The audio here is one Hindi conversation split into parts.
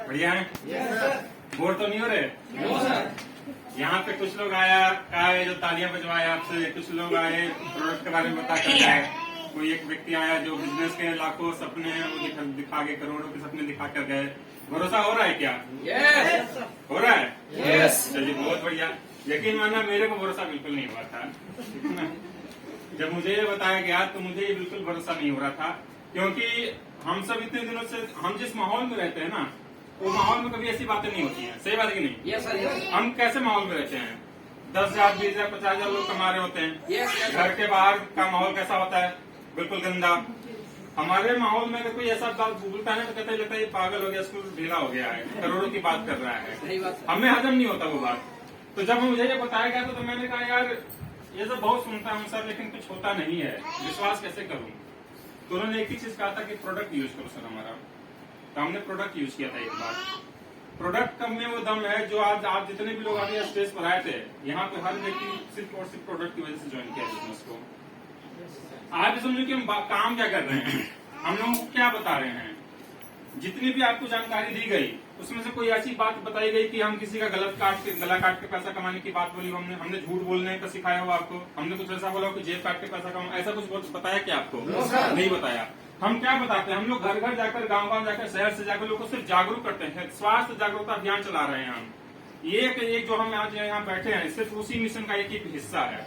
बढ़िया है। बोर तो नहीं हो रहे? यहाँ पे कुछ लोग आए जो तालियां बजवाए आपसे, कुछ लोग आए प्रोडक्ट के बारे में बता कर गए, कोई एक व्यक्ति आया जो बिजनेस के लाखों सपने हैं वो दिखा के, करोड़ों के सपने दिखा कर गए। भरोसा हो रहा है क्या? यस हो रहा है। यस चलिए बहुत बढ़िया। यकीन मानना मेरे को भरोसा बिल्कुल नहीं हुआ था। जब मुझे ये बताया गया तो मुझे ये बिल्कुल भरोसा नहीं हो रहा था, क्योंकि हम सब इतने दिनों से हम जिस माहौल में रहते हैं ना, वो माहौल में कभी ऐसी बातें नहीं होती हैं। सही बात है कि नहीं? Yes sir. हम कैसे माहौल में रहते हैं? 10,000, 20,000, 50,000 लोग कमा रहे होते हैं। यस घर के बाहर का माहौल कैसा होता है? बिल्कुल गंदा। हमारे माहौल में अगर कोई ऐसा बात बोलता है तो कहता है ये पागल हो गया, स्कूल ढीला हो गया है, करोड़ों की बात कर रहा है। सही बात। हमें हजम नहीं होता वो बात। तो जब मुझे ये बताया गया तो मैंने कहा यार ये सब बहुत सुनता हूँ सर, लेकिन कुछ होता नहीं है, विश्वास कैसे करूँ? तो उन्होंने एक ही चीज कहा था कि प्रोडक्ट यूज करो सर हमारा। तो हमने प्रोडक्ट यूज किया था एक बार। प्रोडक्ट में वो दम है जो आज आप जितने भी लोग आगे स्टेज पर आए थे, यहाँ पे हर व्यक्ति सिर्फ और सिर्फ प्रोडक्ट की वजह से ज्वाइन किया बिजनेस को। आप समझो कि हम काम क्या कर रहे हैं, हम लोगों को क्या बता रहे हैं। जितनी भी आपको जानकारी दी गई उसमें से कोई ऐसी बात बताई गई कि हम किसी का गला काट के पैसा कमाने की बात बोली, हमने झूठ बोलने का सिखाया हो आपको, हमने कुछ ऐसा बोला हो कि जेब काट के पैसा कमाओ, ऐसा कुछ बताया क्या आपको? नहीं बताया। हम क्या बताते हैं? हम लोग घर घर जाकर, गांव गांव जाकर, शहर से जाकर लोगों को सिर्फ जागरूक करते हैं। स्वास्थ्य जागरूकता अभियान चला रहे हैं हम। एक जो हम आज यहाँ बैठे हैं सिर्फ उसी मिशन का एक हिस्सा है।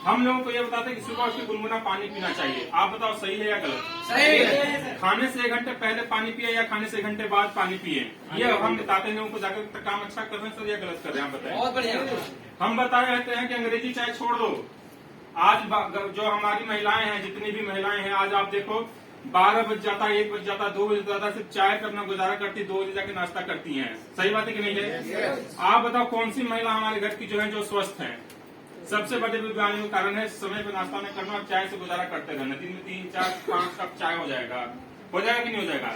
हम लोगों को ये बताते हैं कि सुबह उठ के गुनगुना पानी पीना चाहिए। आप बताओ सही है या गलत? सही है। खाने से 1 घंटे पहले पानी पिए या खाने से 1 घंटे बाद पानी पिए, ये हम बताते हैं लोगों को। जाकर काम अच्छा कर रहे हैं सर या गलत कर रहे हैं? आप बताएं। बहुत बढ़िया। हम बताए रहते हैं कि अंग्रेजी चाय छोड़ दो। आज जो हमारी महिलाएं हैं, जितनी भी महिलाएं हैं, आज आप देखो 12 बज जाता, 1 बज जाता, 2 बज जाता, सिर्फ चाय पर अपना गुजारा करती, 2 बजे जाके नाश्ता करती हैं। सही बात है कि नहीं है? आप बताओ कौन सी महिला हमारे घर की जो है जो स्वस्थ है? सबसे बड़े बीमारियों का कारण है समय पर नाश्ता नहीं करना और चाय से गुजारा करते रहना। दिन में 3, 4, 5 कप चाय हो जाएगा कि नहीं हो जाएगा?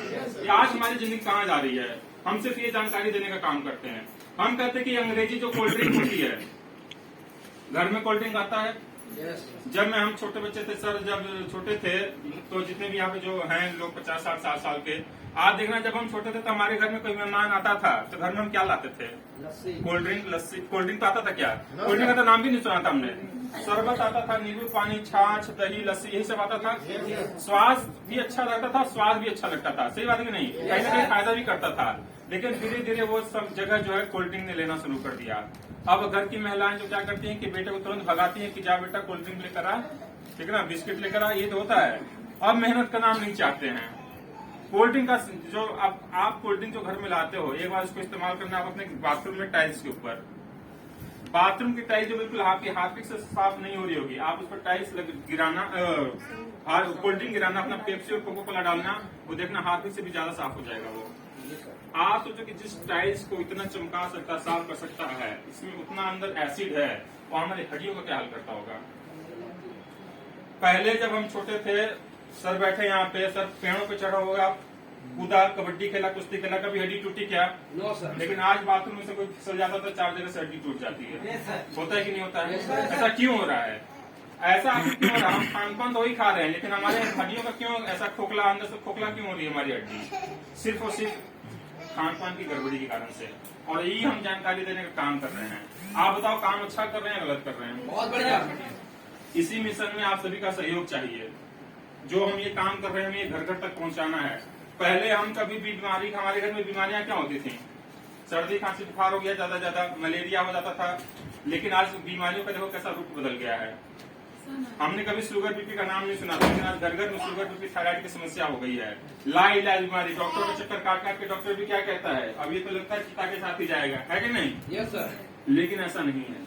ये आज हमारी जिंदगी कहाँ जा रही है? हम सिर्फ ये जानकारी देने का काम करते हैं। हम कहते हैं कि अंग्रेजी जो कोल्ड ड्रिंक होती है, घर में कोल्ड ड्रिंक आता है। जब हम छोटे बच्चे थे सर, जब छोटे थे तो जितने भी यहाँ पे जो हैं लोग 50-60 साल के, आप देखना जब हम छोटे थे तो हमारे घर में कोई मेहमान आता था तो घर में हम क्या लाते थे? कोल्ड ड्रिंक, लस्सी। कोल्ड ड्रिंक तो आता था क्या? कोल्ड ड्रिंक का तो नाम भी नहीं सुना था हमने। शरबत आता था, नींबू पानी, छाछ, दही, लस्सी, यही सब आता था। स्वाद भी अच्छा लगता था, स्वाद भी अच्छा लगता था। सही बात है कि नहीं? कहीं ना कहीं फायदा भी करता था। लेकिन धीरे धीरे वो सब जगह जो है कोल्ड ड्रिंक ने लेना शुरू कर दिया। अब घर की महिलाएं जो क्या करती हैं कि बेटे को तुरंत भगाती हैं कि जा बेटा कोल्ड ड्रिंक लेकर आ, ठीक है ना, बिस्किट लेकर आ, ये तो होता है। अब मेहनत का नाम नहीं चाहते हैं। कोल्ड ड्रिंक का जो आप कोल्ड ड्रिंक जो घर में लाते हो, एक बार उसको इस्तेमाल करना आप अपने बाथरूम में टाइल्स के ऊपर। बाथरूम की टाइल्स जो बिल्कुल आपकी हार्पिक से साफ नहीं हो रही होगी, आप उस पर टाइल्स गिराना, कोल्ड ड्रिंक गिराना, अपना पेप्सी और कोको कोला डालना, वो देखना हार्पिक से भी ज्यादा साफ हो जाएगा वो। आप सोचो कि जिस टाइल्स को इतना चमका सकता, साफ कर सकता है, इसमें उतना अंदर एसिड है, वो हमारी हड्डियों का क्या हाल करता होगा? पहले जब हम छोटे थे सर, बैठे यहाँ पे सर, पेड़ों पे चढ़ा होगा, कूदा, कबड्डी खेला, कुश्ती खेला, कभी हड्डी टूटी क्या? No sir. लेकिन आज बाथरूम में से कोई फिसल जाता था, 4 जगह से हड्डी टूट जाती है। होता है कि नहीं होता है? ऐसा क्यों हो रहा है? ऐसा क्यों हो रहा है? हम खान-पान तो वही खा रहे हैं, लेकिन हमारे हड्डियों का क्यों ऐसा खोखला, अंदर से खोखला क्यों हो रही है हमारी हड्डी? सिर्फ और सिर्फ खान-पान की गड़बड़ी के कारण से। और यही हम जानकारी देने का काम कर रहे हैं। आप बताओ काम अच्छा कर रहे हैं, गलत कर रहे हैं? बहुत बढ़िया। इसी मिशन में आप सभी का सहयोग चाहिए। जो हम ये काम कर रहे हैं, हमें ये घर घर तक पहुंचाना है। पहले हम कभी भी बीमारी, हमारे घर में बीमारियां क्या होती थी? सर्दी, खांसी, बुखार हो गया, ज्यादा मलेरिया हो जाता था। लेकिन आज बीमारियों का देखो कैसा रूप बदल गया है। हमने कभी शुगर बीपी का नाम नहीं सुना था, लेकिन आज घर घर में शुगर बीपी थायराइड की समस्या हो गई है। लाइलाज बीमारी, डॉक्टर का चक्कर काट काट के डॉक्टर भी क्या कहता है, अब ये तो लगता है चिता के साथ ही जाएगा, है कि नहीं? Yes sir. लेकिन ऐसा नहीं है।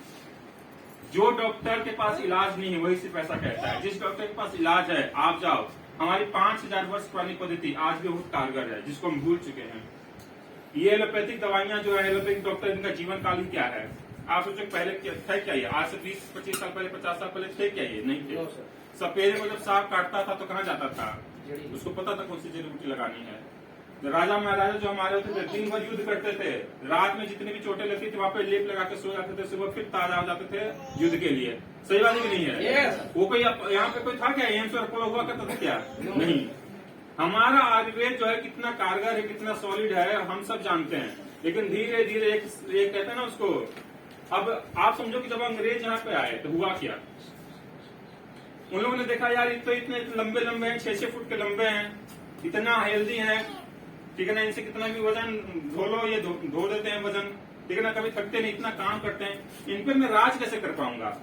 जो डॉक्टर के पास इलाज नहीं है वही सिर्फ ऐसा कहता है। जिस डॉक्टर के पास इलाज है, आप जाओ। हमारी 5000 वर्ष पुरानी पद्धति आज भी बहुत कारगर है, जिसको हम भूल चुके हैं। ये एलोपैथिक दवाइयां जो है, एलोपैथिक डॉक्टर, इनका जीवन काल ही क्या है? आप सोचो पहले थे क्या ये? आज से 20-25 साल पहले, 50 साल पहले थे क्या ये? नहीं थे। सपेरे को जब सांप काटता था तो कहाँ जाता था? उसको पता था कौन सी जड़ी बूटी लगानी है। राजा महाराजा जो हमारे होते थे, दिन भर युद्ध करते थे। रात में जितनी भी चोटें लगती थी वहां पे लेप लगा के सो जाते थे, सुबह फिर ताजा हो जाते थे युद्ध के लिए। सही बात ही नहीं है? yes. वो कोई यहाँ पे कोई था क्या? एम्स और अपोलो हुआ करता था क्या? नहीं। हमारा आयुर्वेद जो है कितना कारगर है, कितना सॉलिड है, हम सब जानते हैं। लेकिन धीरे धीरे एक कहते हैं ना उसको, अब आप समझो कि जब अंग्रेज यहाँ पे आए तो हुआ क्या, उन लोगों ने देखा यार तो इतने लंबे लंबे हैं, 6-6 फुट के लंबे हैं, इतना हेल्दी हैं, ठीक है ना, इनसे कितना भी वजन धो लो ये धो देते हैं वजन, ठीक है ना, कभी थकते नहीं, इतना काम करते हैं, इन पे मैं राज कैसे कर पाऊंगा,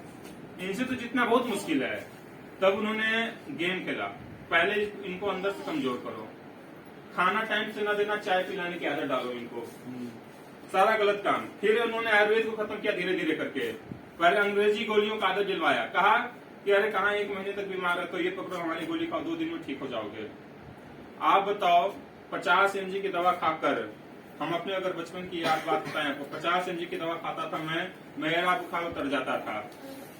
इनसे तो जितना बहुत मुश्किल है। तब उन्होंने गेम खेला, पहले इनको अंदर से कमजोर करो, खाना टाइम से ना देना, चाय पिलाने की आदत डालो इनको, सारा गलत काम। फिर उन्होंने आयुर्वेद को खत्म किया धीरे धीरे करके, पहले अंग्रेजी गोलियों का आदत दिलवाया, कहा कि अरे कहाँ 1 महीने तक बीमार है तो ये पकड़ो हमारी गोली खाओ, 2 दिन में ठीक हो जाओगे। आप बताओ 50 mg की दवा खाकर, हम अपने अगर बचपन की याद बात बताएं आपको, 50 mg की दवा खाता था मैं, मेरा बुखार उतर जाता था,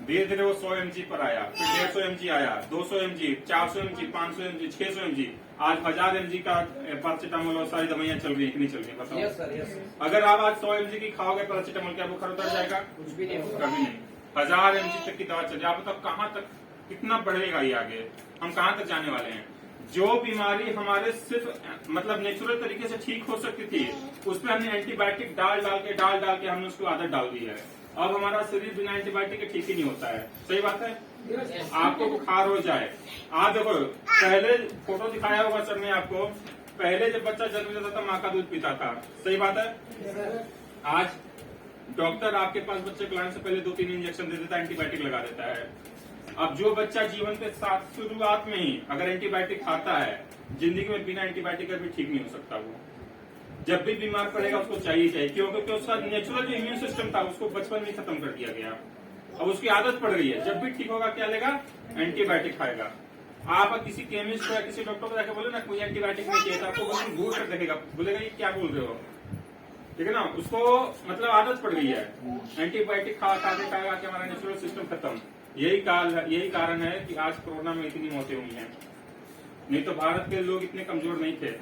धीरे धीरे वो 100 mg पर आया, फिर 150 mg आया, 200 mg, 400 mg, 500 mg, 600 mg, आज 1000 mg का पैरासिटामोल और सारी दवाइयां चल रही है कि नहीं चल रही है बताओ। Yes sir, yes sir. अगर आप आज 100 mg की खाओगे पैरासिटामोल, क्या बुखार उतर जाएगा? कुछ भी नहीं होगा। कभी नहीं। 1000 mg तक की दवा चल रही है, आप बताओ कहाँ तक, कितना बढ़ेगा ये आगे, हम कहाँ तक जाने वाले हैं। जो बीमारी हमारे सिर्फ मतलब नेचुरल तरीके से ठीक हो सकती थी, उस पर हमने एंटीबायोटिक डाल डाल के हमने उसको आदत डाल दी है। अब हमारा शरीर बिना एंटीबायोटिक के ठीक ही नहीं होता है, सही बात है। आपको बुखार हो जाए, आप देखो पहले फोटो दिखाया होगा सर ने आपको, पहले जब बच्चा जन्म लेता था माँ का दूध पीता था, सही बात है। आज डॉक्टर आपके पास बच्चे को लाने से पहले 2-3 इंजेक्शन दे देता है, एंटीबायोटिक लगा देता है। अब जो बच्चा जीवन के साथ शुरुआत में ही अगर एंटीबायोटिक खाता है, जिंदगी में बिना एंटीबायोटिक के भी ठीक नहीं हो सकता। वो जब भी बीमार पड़ेगा उसको चाहिए, क्योंकि उसका नेचुरल जो इम्यून सिस्टम था उसको बचपन में खत्म कर दिया गया, अब उसकी आदत पड़ गई है, जब भी ठीक होगा क्या लेगा, एंटीबायोटिक खाएगा। आप किसी केमिस्ट या किसी डॉक्टर को जाकर बोले ना कोई एंटीबायोटिक नहीं चाहिए, आपको बस घूर कर देखेगा, बोलेगा ये क्या बोल रहे हो, ठीक है ना, उसको मतलब आदत पड़ गई है, एंटीबायोटिक खा के खाएगा कि हमारा नेचुरल सिस्टम खत्म। यही कारण है कि आज कोरोना में इतनी मौतें हुई हैं, नहीं तो भारत के लोग इतने कमजोर नहीं थे।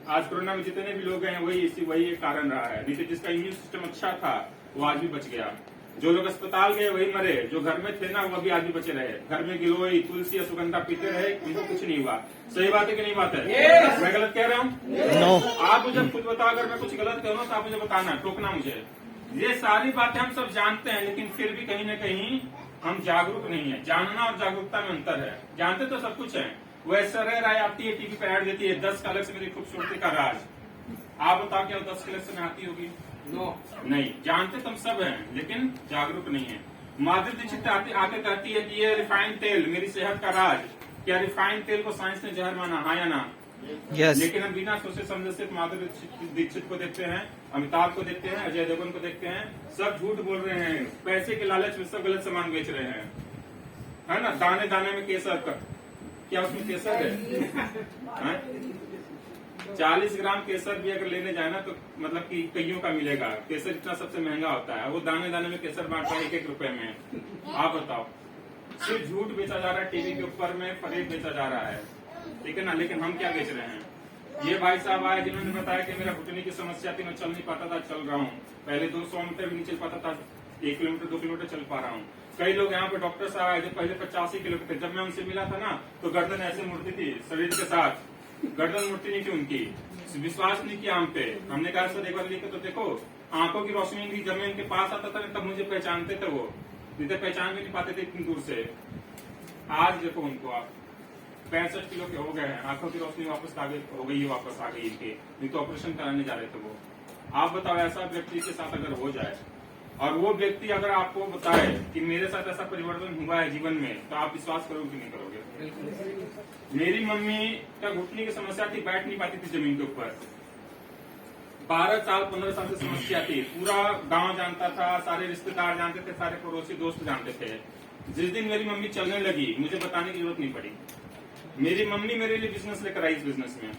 आज कोरोना में जितने भी लोग हैं वही एक कारण रहा है, नहीं तो जिसका इम्यून सिस्टम अच्छा था वो आज भी बच गया। जो लोग अस्पताल गए वही मरे, जो घर में थे ना वो भी आज भी बचे रहे, घर में गिलोय तुलसी या सुगंधा पीते रहे, उनको कुछ नहीं हुआ। सही बात है कि नहीं बात है? मैं गलत कह रहा हूँ? आप मुझे खुद बताओ, अगर मैं कुछ गलत कहूँ तो आप मुझे बताना, टोकना मुझे। ये सारी बातें हम सब जानते हैं, लेकिन फिर भी कहीं न कहीं हम जागरूक नहीं है। जानना और जागरूकता में अंतर है। जानते तो सब कुछ है। वो ऐश्वर्या राय आती है टीवी पे ऐड देती है 10 कलर से मेरी खूबसूरती का राज, आप बताओ क्या 10 कलर से में आती होगी? नो नहीं, जानते तुम सब हैं लेकिन जागरूक नहीं है। माधुरी दीक्षित आके कहती है कि ये रिफाइंड तेल मेरी सेहत का राज। क्या रिफाइंड तेल को साइंस ने जहर माना, हाँ या ना? Yes. लेकिन हम बिना सोचे समझे सिर्फ माधुरी दीक्षित को देखते हैं, अमिताभ को देखते हैं, अजय देवगन को देखते हैं, सब झूठ बोल रहे हैं, पैसे के लालच में सब गलत सामान बेच रहे हैं, है ना। दाने दाने में केसर का, क्या उसमें केसर है? 40 ग्राम केसर भी अगर लेने जाए ना तो मतलब कि कईयों का मिलेगा। केसर इतना सबसे महंगा होता है, वो दाने दाने में केसर बांट रहा है 1-1 रुपए में। आप बताओ, सिर्फ झूठ बेचा जा रहा है, टीवी के ऊपर में फरेब बेचा जा रहा है, ठीक है ना। लेकिन हम क्या बेच रहे हैं? ये भाई साहब आए जिन्होंने बताया कि मेरा घुटने की समस्या थी, मैं चल नहीं पाता था, चल रहा हूँ। पहले 200 मीटर भी नहीं चल पाता था, 1 किलोमीटर 2 किलोमीटर चल पा रहा हूँ। कई लोग यहाँ पे डॉक्टर साहब आए जो पहले 85 किलो के थे, जब मैं उनसे मिला था ना तो गर्दन ऐसे मुड़ती थी, शरीर के साथ गर्दन मुड़ती नहीं थी उनकी। विश्वास नहीं किया हम पे। हमने कहा सर एक बार लेके तो देखो, आंखों की रोशनी नहीं, जब मैं इनके पास आता था तब मुझे पहचानते थे वो, नहीं तो पहचान भी नहीं पाते थे इतनी दूर से। आज देखो उनको आप 65 किलो के हो गए हैं, आंखों की रोशनी वापस हो गई है, वापस आ गई इनके, नहीं तो ऑपरेशन कराने जा रहे थे वो। आप बताओ ऐसा व्यक्ति के साथ अगर हो जाए और वो व्यक्ति अगर आपको बताए कि मेरे साथ ऐसा परिवर्तन हुआ है जीवन में, तो आप विश्वास करोगे कि नहीं करोगे? मेरी मम्मी का घुटने की समस्या थी, बैठ नहीं पाती थी जमीन के ऊपर, 12 साल 15 साल से समस्या थी। पूरा गांव जानता था, सारे रिश्तेदार जानते थे, सारे पड़ोसी दोस्त जानते थे। जिस दिन मेरी मम्मी चलने लगी मुझे बताने की जरूरत नहीं पड़ी। मेरी मम्मी मेरे लिए बिजनेस लेकर आई। इस बिजनेस में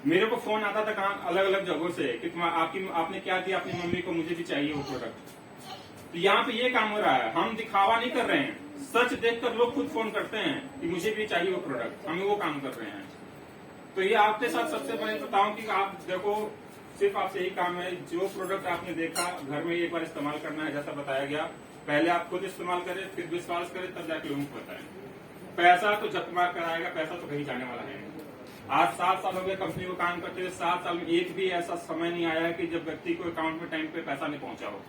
मेरे को फोन आता था कहाँ अलग अलग जगहों से कि आपने क्या दिया अपनी मम्मी को, मुझे भी चाहिए वो प्रोडक्ट। तो यहाँ पे ये काम हो रहा है, हम दिखावा नहीं कर रहे हैं, सच देखकर लोग खुद फोन करते हैं कि मुझे भी चाहिए वो प्रोडक्ट, हम वो काम कर रहे हैं। तो ये आपके साथ सबसे पहले बताऊं कि आप देखो, सिर्फ आपसे यही काम है, जो प्रोडक्ट आपने देखा घर में एक बार इस्तेमाल करना है, जैसा बताया गया। पहले आप खुद इस्तेमाल करें, फिर विश्वास करें, तब जाके लोगों को बताएं। पैसा तो झक मार कर आएगा, पैसा तो कहीं जाने वाला है। आज 7 साल हो गए कंपनी को काम करते हुए, 7 साल में एक भी ऐसा समय नहीं आया है कि जब व्यक्ति को अकाउंट में टाइम पे पैसा नहीं पहुंचा हो।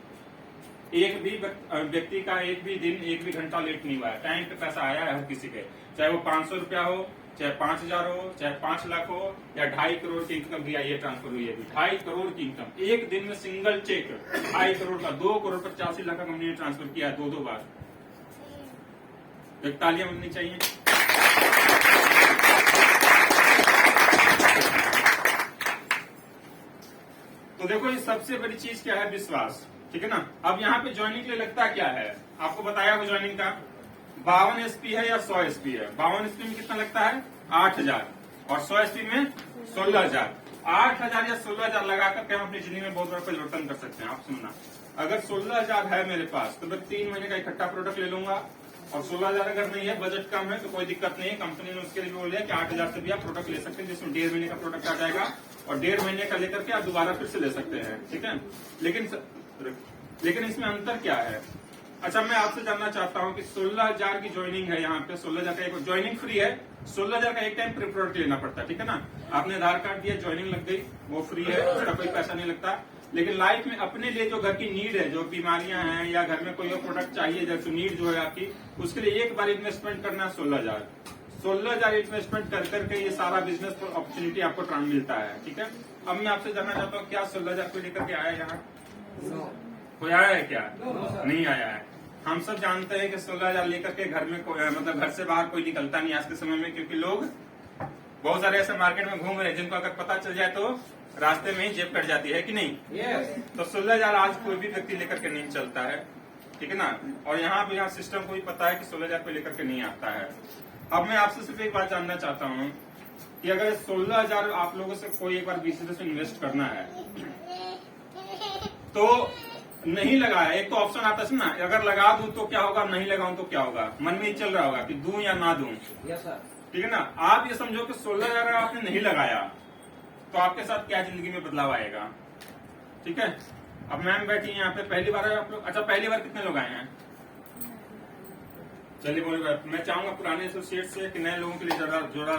एक भी व्यक्ति का एक भी दिन, एक भी घंटा लेट नहीं हुआ है, टाइम पे पैसा आया है हर किसी के, चाहे वो 500 रुपया हो, चाहे 5000 हो, चाहे 5 लाख हो, या 2.5 करोड़ की इनकम भी आई है, ट्रांसफर हुई है, 2.5 करोड़ की इनकम एक दिन में, सिंगल चेक 2.5 करोड़ का, 2 करोड़ 85 लाख का कंपनी ने ट्रांसफर किया है 2 बार। एक तालियां मिलनी चाहिए। तो देखो, ये सबसे बड़ी चीज क्या है? विश्वास, ठीक है ना। अब यहाँ पे ज्वाइनिंग के लिए लगता क्या है, आपको बताया हो ज्वाइनिंग का 52 एसपी है या 100 एसपी है। 52 एसपी में कितना लगता है? 8000, और 100 एसपी में 16000। 8000 या 16000 लगा करके हम अपनी जिंदगी में बहुत बड़ा परिवर्तन कर सकते हैं। आप सुनना, अगर 16000 है मेरे पास तो मैं 3 महीने का इकट्ठा प्रोडक्ट ले लूंगा, और 16000 अगर नहीं है, बजट कम है, तो कोई दिक्कत नहीं है। कंपनी ने उसके लिए बोल दिया कि 8000 से भी आप प्रोडक्ट ले सकते हैं, जिसमें 1.5 महीने का प्रोडक्ट आ जाएगा, और 1.5 महीने का लेकर के आप दोबारा फिर से ले सकते हैं, ठीक है। लेकिन इसमें अंतर क्या है? अच्छा, मैं आपसे जानना चाहता हूं कि 16000 की ज्वाइनिंग है, यहाँ पे 16000 का एक ज्वाइनिंग फ्री है, 16000 का एक टाइम प्रोडक्ट लेना पड़ता है, ठीक है ना। आपने आधार कार्ड दिया, ज्वाइनिंग लग गई, वो फ्री है, उसका कोई पैसा नहीं लगता। लेकिन लाइफ में अपने लिए जो घर की नीड है, जो बीमारियां हैं, या घर में कोई और प्रोडक्ट चाहिए, जैसे नीड जो है आपकी, उसके लिए एक बार इन्वेस्टमेंट करना है 16000। 16000 इन्वेस्टमेंट कर करके ये सारा बिजनेस अपॉर्चुनिटी आपको मिलता है, ठीक है। अब मैं आपसे जानना चाहता हूँ, क्या 16000 को लेकर के आया यहाँ? कोई आया है क्या? नहीं आया है। हम सब जानते हैं कि 16000 लेकर के घर में मतलब घर से बाहर कोई निकलता नहीं आज के समय में, क्योंकि लोग बहुत सारे ऐसे मार्केट में घूम रहे हैं जिनको अगर पता चल जाए तो रास्ते में ही जेब कट जाती है कि नहीं। तो 16000 आज कोई भी व्यक्ति लेकर के नहीं चलता है, ठीक है ना। और यहाँ सिस्टम को भी पता है कि 16000 को लेकर के नहीं आता है। अब मैं आपसे सिर्फ एक बात जानना चाहता हूँ कि अगर 16000 आप लोगों से कोई एक बार बिजनेस में इन्वेस्ट करना है, तो नहीं लगाया, एक तो ऑप्शन आता है ना, अगर लगा दूं तो क्या होगा, नहीं लगाऊं तो क्या होगा, मन में ही चल रहा होगा कि दूं या ना दूं, ठीक है ना। आप ये समझो कि 16000 आपने नहीं लगाया तो आपके साथ क्या जिंदगी में बदलाव आएगा, ठीक है। अब मैम बैठी यहाँ पे, पहली बार आप लोग, अच्छा पहली बार कितने लोग आए हैं? चलिए बोलिए। मैं चाहूंगा पुराने एसोसिएट से कि नए लोगों के लिए जोड़ा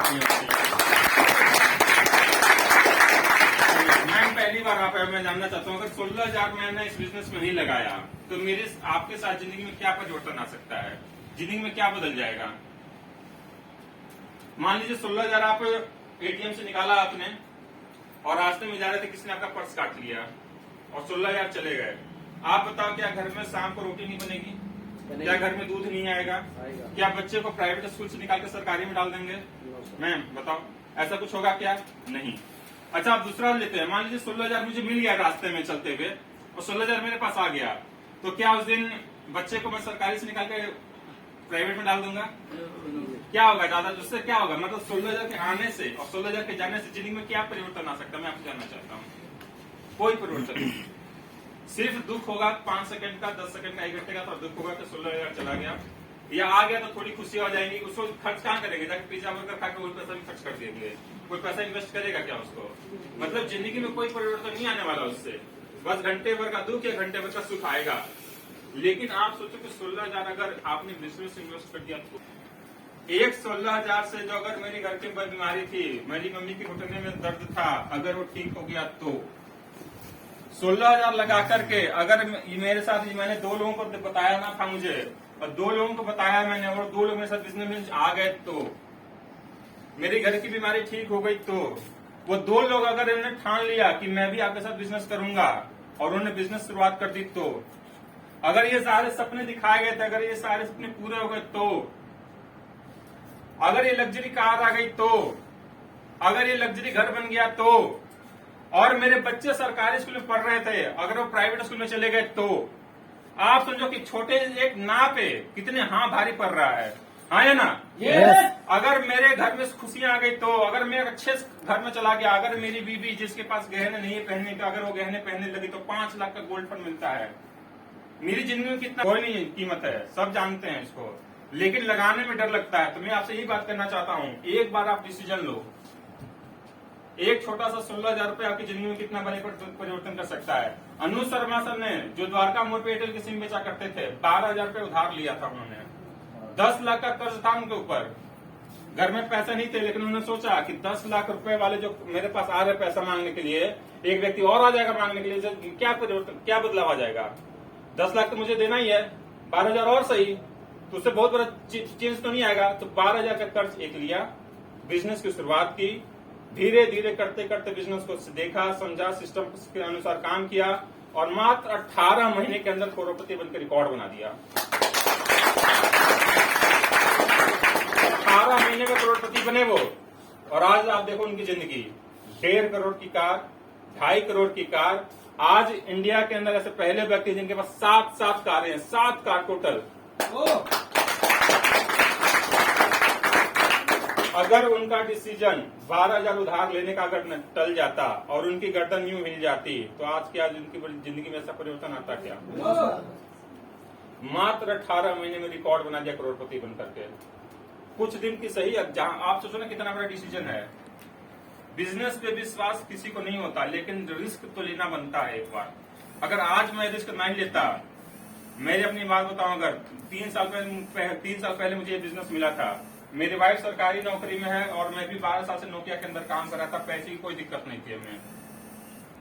मैम पहली बार आप है, मैं जानना चाहता हूँ, अगर 16000 मैंने इस बिजनेस में नहीं लगाया तो मेरे आपके साथ जिंदगी में क्या परिवर्तन आ सकता है, जिंदगी में क्या बदल जाएगा? मान लीजिए 16000 आप एटीएम से निकाला आपने, और रास्ते में जा रहे थे, किसी ने आपका पर्स काट लिया और 16000 चले गए। आप बताओ, क्या घर में शाम को रोटी नहीं बनेगी? क्या घर में दूध नहीं आएगा? क्या बच्चे को प्राइवेट स्कूल से निकाल कर सरकारी में डाल देंगे? मैम बताओ, ऐसा कुछ होगा क्या? नहीं। अच्छा, आप दूसरा लेते हैं, मान लीजिए 16000 मुझे मिल गया रास्ते में चलते हुए, और 16000 मेरे पास आ गया, तो क्या उस दिन बच्चे को मैं सरकारी से निकाल के प्राइवेट में डाल दूंगा? क्या होगा दादा, उससे क्या होगा? मतलब 16000 के आने से और 16000 के जाने से जिंदगी में क्या परिवर्तन आ सकता है, मैं आपसे जानना चाहता हूँ। कोई परिवर्तन नहीं, सिर्फ दुख होगा 5 सेकंड का, 10 सेकंड का, 1 घंटे का, तो दुख होगा कि 16000 चला गया, या आ गया तो थोड़ी खुशी हो जाएगी। उसको खर्च कहाँ करेंगे? जाकर पिज्जा बर्गर खा के वही पैसा भी खर्च कर देंगे, कोई पैसा इन्वेस्ट करेगा क्या उसको? मतलब जिंदगी में कोई परिवर्तन नहीं आने वाला उससे, बस घंटे भर का दुख या घंटे भर का सुख आएगा। लेकिन आप सोचो कि 16000 अगर आपने बिजनेस इन्वेस्ट कर दिया तो एक 16000 से, जो अगर मेरी घर की बीमारी थी, मेरी मम्मी के घुटने में दर्द था, अगर वो ठीक हो गया तो 16000 लगा करके, अगर मेरे साथ मैंने 2 लोगों को बताया ना था मुझे, और 2 लोगों को बताया मैंने, और 2 लोग मेरे साथ बिजनेस में आ गए, तो मेरी घर की बीमारी ठीक हो गई, तो वो 2 लोग अगर इन्होंने ठान लिया कि मैं भी आपके साथ बिजनेस करूंगा, और उन्होंने बिजनेस शुरुआत कर दी, तो अगर ये सारे सपने दिखाए गए थे, अगर ये सारे सपने पूरे हो गए, तो अगर ये लग्जरी कार आ गई, तो अगर ये लग्जरी घर बन गया, तो और मेरे बच्चे सरकारी स्कूल में पढ़ रहे थे, अगर वो प्राइवेट स्कूल में चले गए, तो आप समझो कि छोटे एक ना पे कितने हाँ भारी पड़ रहा है, हाँ या ना? Yes. अगर मेरे घर में खुशियां आ गई, तो अगर मैं अच्छे घर में चला गया, अगर मेरी बीवी जिसके पास गहने नहीं है पहनने का, अगर वो गहने पहनने लगी, तो 5 लाख का गोल्ड फंड मिलता है। मेरी जिंदगी में कितना कोई नहीं कीमत है, सब जानते हैं इसको, लेकिन लगाने में डर लगता है। तो मैं आपसे यही बात करना चाहता हूँ, एक बार आप डिसीजन लो, एक छोटा सा 16000 रुपए आपकी जिंदगी में कितना बड़े परिवर्तन कर सकता है। अनु शर्मा सर ने, जो द्वारका मोड़ पे एयरटेल की सिम बेचा करते थे, 12000 रुपए उधार लिया था उन्होंने, 10 लाख का कर्ज था उनके ऊपर, घर में पैसा नहीं थे, लेकिन उन्होंने सोचा कि 10 लाख रुपए वाले जो मेरे पास आ रहे पैसा मांगने के लिए, एक व्यक्ति और आ जाएगा मांगने के लिए, क्या परिवर्तन, क्या बदलाव आ जाएगा? 10 लाख तो मुझे देना ही है, 12,000 और सही, तो उससे बहुत बड़ा चेंज तो नहीं आएगा। तो 12,000 का कर्ज एक लिया, बिजनेस की शुरुआत की, धीरे धीरे करते करते बिजनेस को देखा, समझा, सिस्टम के अनुसार काम किया और मात्र 18 महीने के अंदर करोड़पति बनकर रिकॉर्ड बना दिया। 18 महीने में करोड़पति बने वो। और आज आप देखो उनकी जिंदगी, 1.5 करोड़ की कार, 2.5 करोड़ की कार। आज इंडिया के अंदर ऐसे पहले व्यक्ति जिनके पास 7 कारें हैं, 7 कार टोटल। अगर उनका डिसीजन 12,000 उधार लेने का अगर टल जाता और उनकी गर्दन यूं हिल जाती, तो आज क्या उनकी जिंदगी में ऐसा परिवर्तन आता क्या? मात्र 18 महीने में रिकॉर्ड बना दिया करोड़पति बनकर के। कुछ दिन की सही, जहां आप सोचो ना कितना बड़ा डिसीजन है। बिजनेस पे विश्वास किसी को नहीं होता, लेकिन रिस्क तो लेना बनता है एक बार। अगर आज मैं रिस्क नहीं लेता, मेरी अपनी बात बताऊं, अगर 3 साल पहले मुझे ये बिजनेस मिला था, मेरी वाइफ सरकारी नौकरी में है और मैं भी 12 साल से नोकिया के अंदर काम कर रहा था, पैसे की कोई दिक्कत नहीं थी हमें।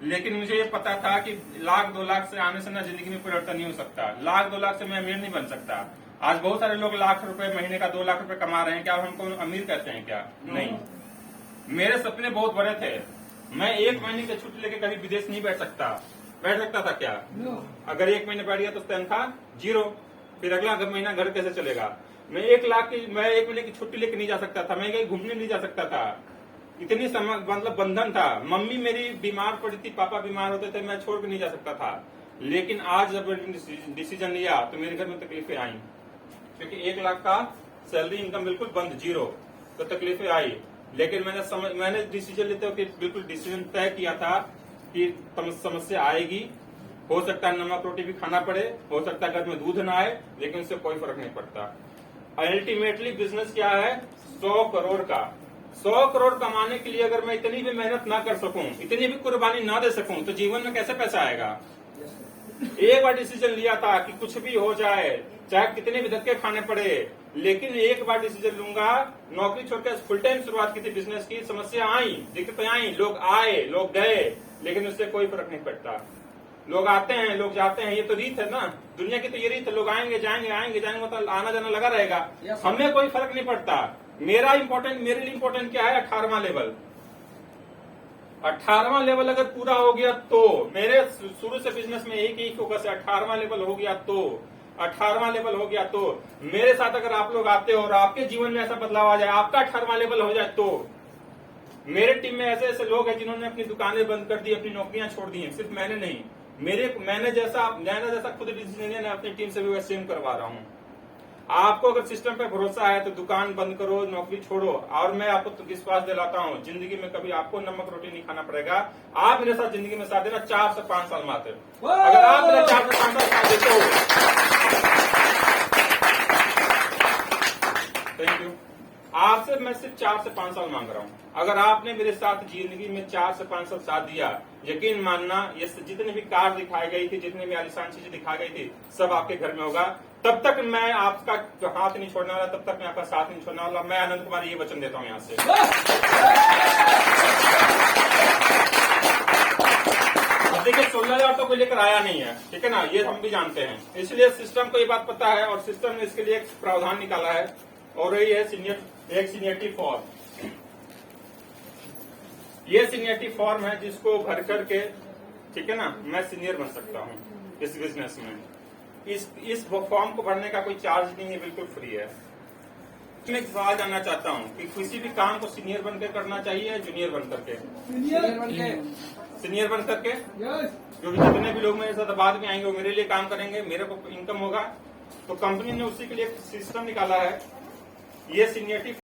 लेकिन मुझे ये पता था कि 1,00,000-2 लाख से आने से ना जिंदगी में परिवर्तन नहीं हो सकता। 1,00,000-2 लाख से मैं अमीर नहीं बन सकता। आज बहुत सारे लोग लाख रुपए महीने का, 2 लाख रुपए कमा रहे हैं, क्या हमको अमीर कहते हैं क्या? नहीं। मेरे सपने बहुत बड़े थे। मैं 1 महीने की छुट्टी लेके कभी विदेश नहीं बैठ सकता था क्या? अगर 1 महीने बैठ गया तो तनख्वाह 0, फिर अगला महीना घर कैसे चलेगा? मैं 1 महीने की छुट्टी लेके नहीं जा सकता था, मैं कहीं घूमने नहीं जा सकता था। इतनी मतलब बंधन था। मम्मी मेरी बीमार पड़ी थी, पापा बीमार होते थे, मैं छोड़ के नहीं जा सकता था। लेकिन आज जब डिसीजन लिया तो मेरे घर में तकलीफें आई, क्योंकि 1 लाख का सैलरी इनकम बिल्कुल बंद, 0, तो तकलीफें आई। लेकिन मैंने डिसीजन लेते हुए बिल्कुल डिसीजन तय किया था कि समस्या आएगी, हो सकता है नमक रोटी भी खाना पड़े, हो सकता है घर में दूध ना आए, लेकिन उससे कोई फर्क नहीं पड़ता। अल्टीमेटली बिजनेस क्या है? 100 करोड़ का। 100 करोड़ कमाने के लिए अगर मैं इतनी भी मेहनत ना कर सकूं, इतनी भी कुर्बानी ना दे सकूं, तो जीवन में कैसे पैसा आएगा? एक बार डिसीजन लिया था कि कुछ भी हो जाए, चाहे कितने भी धक्के खाने पड़े, लेकिन एक बार डिसीजन लूंगा। नौकरी छोड़कर फुल टाइम शुरुआत की थी बिजनेस की। समस्या आई, दिक्कतें आई, लोग आए, लोग गए, लेकिन उससे कोई फर्क नहीं पड़ता। लोग आते हैं, लोग जाते हैं, ये तो रीत है ना, दुनिया की तो ये रीत है। लोग आएंगे जाएंगे, मतलब आना जाना लगा रहेगा। हमें कोई फर्क नहीं पड़ता। मेरे लिए इम्पोर्टेंट क्या है? 18वां लेवल। 18वां लेवल अगर पूरा हो गया तो, मेरे शुरू से बिजनेस में एक ही फोकस है, 18वां लेवल हो गया तो, 18वां लेवल हो गया तो, मेरे साथ अगर आप लोग आते हो और आपके जीवन में ऐसा बदलाव आ जाए, आपका 18वां लेवल हो जाए तो, मेरे टीम में ऐसे ऐसे लोग हैं जिन्होंने अपनी दुकानें बंद कर दी, अपनी नौकरियां छोड़ दी हैं। सिर्फ मैंने नहीं, मैंने जैसा खुद डिसीजन अपनी टीम से भी वैसे सेम करवा रहा हूँ। आपको अगर सिस्टम पे भरोसा है तो दुकान बंद करो, नौकरी छोड़ो, और मैं आपको तो विश्वास दिलाता हूँ, जिंदगी में कभी आपको नमक रोटी नहीं खाना पड़ेगा। आप मेरे साथ जिंदगी में साथ देना 4 से 5 साल मात्र। अगर आप मेरा 4 से 5 साल साथ देते हो, थैंक यू। आपसे मैं सिर्फ 4 से 5 साल मांग रहा हूँ। अगर आपने मेरे साथ जिंदगी में 4 से 5 साल साथ दिया, यकीन मानना, ये जितनी भी कार दिखाई गई थी, जितनी भी आलिशान चीजें दिखाई गई थी, सब आपके घर में होगा। तब तक मैं आपका हाथ नहीं छोड़ने वाला, तब तक मैं आपका साथ नहीं छोड़ने वाला। मैं आनंद कुमार ये वचन देता हूँ यहाँ से। अब देखिए 16,000 तो कोई लेकर आया नहीं है, ठीक है ना, ये हम भी जानते हैं। इसलिए सिस्टम को ये बात पता है और सिस्टम ने इसके लिए एक प्रावधान निकाला है, और यही है सीनियरिटी फॉर्म। ये सीनियरिटी फॉर्म है जिसको भर करके, ठीक है ना, मैं सीनियर बन सकता हूँ इस बिजनेस में। इस फॉर्म को भरने का कोई चार्ज नहीं है, बिल्कुल फ्री है। मैं एक सवाल जानना चाहता हूँ कि किसी भी काम को सीनियर बनकर करना चाहिए या जूनियर बन करके? सीनियर बन करके, क्योंकि जितने भी लोग मेरे साथ बाद में आएंगे वो मेरे लिए काम करेंगे, मेरे को इनकम होगा। तो कंपनी ने उसी के लिए एक सिस्टम निकाला है, ये सीनियरिटी